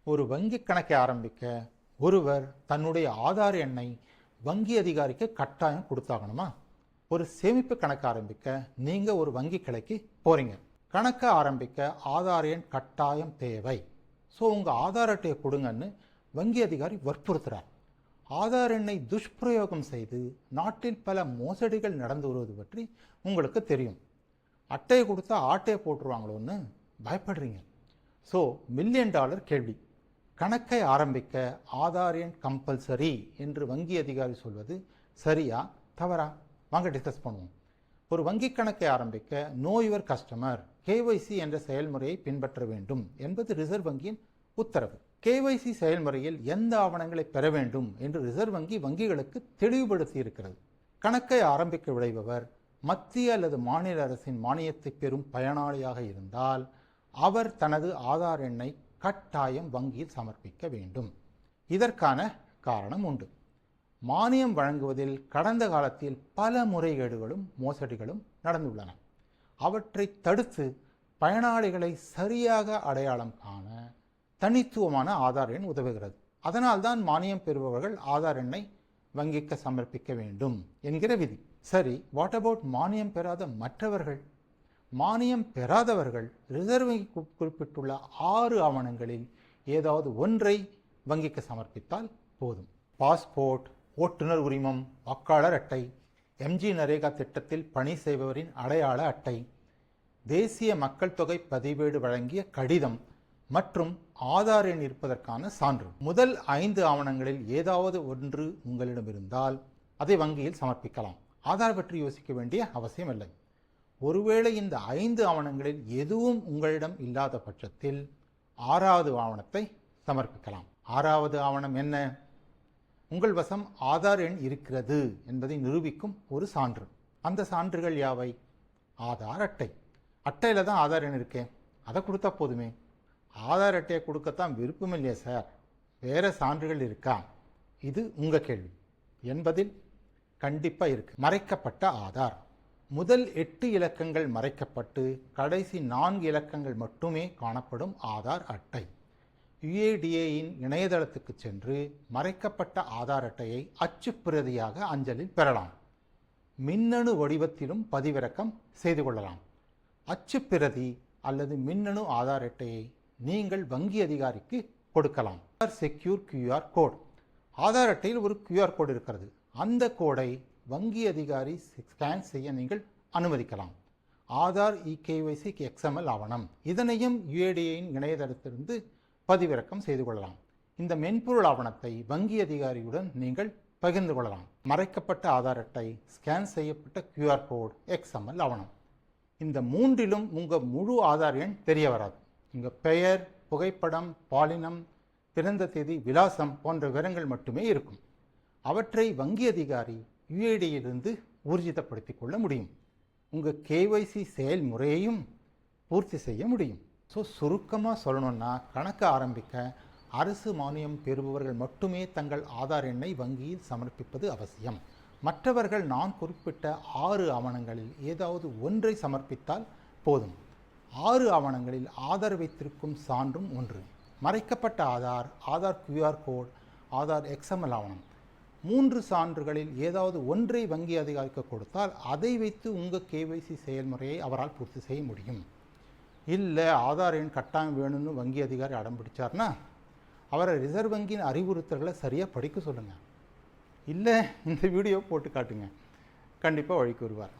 ஒரு வங்கி கணக்கை ஆரம்பிக்க ஒருவர் தன்னுடைய ஆதார் எண்ணை வங்கி அதிகாரிக்கு கட்டாயம் கொடுத்தாகணுமா? ஒரு சேமிப்பு கணக்கு ஆரம்பிக்க நீங்கள் ஒரு வங்கி கிளைக்கு போகிறீங்க. கணக்கை ஆரம்பிக்க ஆதார் எண் கட்டாயம் தேவை. ஸோ உங்கள் ஆதார் அட்டையை கொடுங்கன்னு வங்கி அதிகாரி வற்புறுத்துகிறார். ஆதார் எண்ணை துஷ்பிரயோகம் செய்து நாட்டில் பல மோசடிகள் நடந்து வருவது பற்றி உங்களுக்கு தெரியும். அட்டையை கொடுத்தா ஆட்டையை போட்டுருவாங்களோன்னு பயப்படுறீங்க. ஸோ $1,000,000 கேள்வி. கணக்கை ஆரம்பிக்க ஆதார் எண் கம்பல்சரி என்று வங்கி அதிகாரி சொல்வது சரியா தவறா? வாங்க டிஸ்கஸ் பண்ணுவோம். ஒரு வங்கி கணக்கை ஆரம்பிக்க நோ யுவர் கஸ்டமர் KYC என்ற செயல்முறையை பின்பற்ற வேண்டும் என்பது ரிசர்வ் வங்கியின் உத்தரவு. KYC செயல்முறையில் எந்த ஆவணங்களை பெற வேண்டும் என்று ரிசர்வ் வங்கி வங்கிகளுக்கு தெளிவுபடுத்தி இருக்கிறது. கணக்கை ஆரம்பிக்க விளைபவர் மத்திய அல்லது மாநில அரசின் மானியத்தை பெறும் பயனாளியாக இருந்தால் அவர் தனது ஆதார் எண்ணை கட்டாயம் வங்கியில் சமர்ப்பிக்க வேண்டும். இதற்கான காரணம் உண்டு. மானியம் வழங்குவதில் கடந்த காலத்தில் பல முறைகேடுகளும் மோசடிகளும் நடந்துள்ளன. அவற்றை தடுத்து பயனாளிகளை சரியாக அடையாளம் காண தனித்துவமான ஆதார் எண் உதவுகிறது. அதனால்தான் மானியம் பெறுபவர்கள் ஆதார் எண்ணை வங்கிக்கு சமர்ப்பிக்க வேண்டும் என்கிற விதி. சரி, வாட் அபவுட் மானியம் பெறாத மற்றவர்கள்? மானியம் பெறாதவர்கள் ரிசர்வ் வங்கி குறிப்பிட்டுள்ள 6 ஆவணங்களில் ஏதாவது ஒன்றை வங்கிக்கு சமர்ப்பித்தால் போதும். பாஸ்போர்ட், ஓட்டுநர் உரிமம், வாக்காளர் அட்டை, MG நரேகா திட்டத்தில் பணி செய்பவரின் அடையாள அட்டை, தேசிய மக்கள் தொகை பதிவேடு வழங்கிய கடிதம் மற்றும் ஆதார் எண் இருப்பதற்கான சான்று. முதல் 5 ஆவணங்களில் ஏதாவது ஒன்று உங்களிடம் இருந்தால் அதை வங்கியில் சமர்ப்பிக்கலாம். ஆதார் பற்றி யோசிக்க வேண்டிய அவசியம் இல்லை. ஒருவேளை இந்த 5 ஆவணங்களில் எதுவும் உங்களிடம் இல்லாத பட்சத்தில் 6வது ஆவணத்தை சமர்ப்பிக்கலாம். 6வது ஆவணம் என்ன? உங்கள் வசம் ஆதார் எண் இருக்கிறது என்பதை நிரூபிக்கும் ஒரு சான்று. அந்த சான்றுகள் யாவை? ஆதார் அட்டை. அட்டையில் தான் ஆதார் எண் இருக்கே, அதை கொடுத்தா போதுமே. ஆதார் அட்டையை கொடுக்கத்தான் விருப்பம் இல்லையா சார், வேறு சான்றுகள் இருக்கா? இது உங்கள் கேள்வி. என்பதில் கண்டிப்பாக இருக்கு. மறைக்கப்பட்ட ஆதார். முதல் 8 இலக்கங்கள் மறைக்கப்பட்டு கடைசி 4 இலக்கங்கள் மட்டுமே காணப்படும் ஆதார் அட்டை. UIDAயின் இணையதளத்துக்கு சென்று மறைக்கப்பட்ட ஆதார் அட்டையை அச்சுப்பிரதியாக அஞ்சலில் பெறலாம். மின்னணு வடிவத்திலும் பதிவிறக்கம் செய்து கொள்ளலாம். அச்சுப்பிரதி அல்லது மின்னணு ஆதார் அட்டையை நீங்கள் வங்கி அதிகாரிக்கு கொடுக்கலாம். Secure QR code. ஆதார் அட்டையில் ஒரு QR கோடு இருக்கிறது. அந்த கோடை வங்கி அதிகாரி ஸ்கேன் செய்ய நீங்கள் அனுமதிக்கலாம். ஆதார் eKYC XML ஆவணம். இதனையும் UIDAயின் இணையதளத்திலிருந்து பதிவிறக்கம் செய்து கொள்ளலாம். இந்த மென்பொருள் ஆவணத்தை வங்கி அதிகாரியுடன் நீங்கள் பகிர்ந்து கொள்ளலாம். மறைக்கப்பட்ட ஆதார் அட்டை, ஸ்கேன் செய்யப்பட்ட QR கோட், XML ஆவணம். இந்த மூன்றிலும் உங்கள் முழு ஆதார் எண் தெரிய வராது. உங்கள் பெயர், புகைப்படம், பாலினம், பிறந்த தேதி, விலாசம் போன்ற விவரங்கள் மட்டுமே இருக்கும். அவற்றை வங்கி அதிகாரி UIDயிலிருந்து ஊர்ஜிதப்படுத்திக் கொள்ள முடியும். உங்கள் KYC செயல்முறையையும் பூர்த்தி செய்ய முடியும். ஸோ சுருக்கமாக சொல்லணும்னா, கணக்கு ஆரம்பிக்க அரசு மானியம் பெறுபவர்கள் மட்டுமே தங்கள் ஆதார் எண்ணை வங்கியில் சமர்ப்பிப்பது அவசியம். மற்றவர்கள் நான் குறிப்பிட்ட 6 ஆவணங்களில் ஏதாவது ஒன்றை சமர்ப்பித்தால் போதும். 6 ஆவணங்களில் ஆதார் வைத்திருக்கும் சான்றும் ஒன்று. மறைக்கப்பட்ட Aadhaar, Aadhaar QR code, Aadhaar XML ஆவணம். 3 சான்றுகளில் ஏதாவது ஒன்றை வங்கி அதிகாரிக்கு கொடுத்தால் அதை வைத்து உங்கள் KYC செயல்முறையை அவரால் பூர்த்தி செய்ய முடியும். இல்லை ஆதார் எண் கட்டாயம் வேணும்னு வங்கி அதிகாரி அடம் பிடிச்சார்னா அவரை ரிசர்வ் வங்கியின் அறிவுறுத்தல்களை சரியாக படிக்க சொல்லுங்கள். இல்லை இந்த வீடியோ போட்டு காட்டுங்க, கண்டிப்பாக வழிக்கு வருவார்.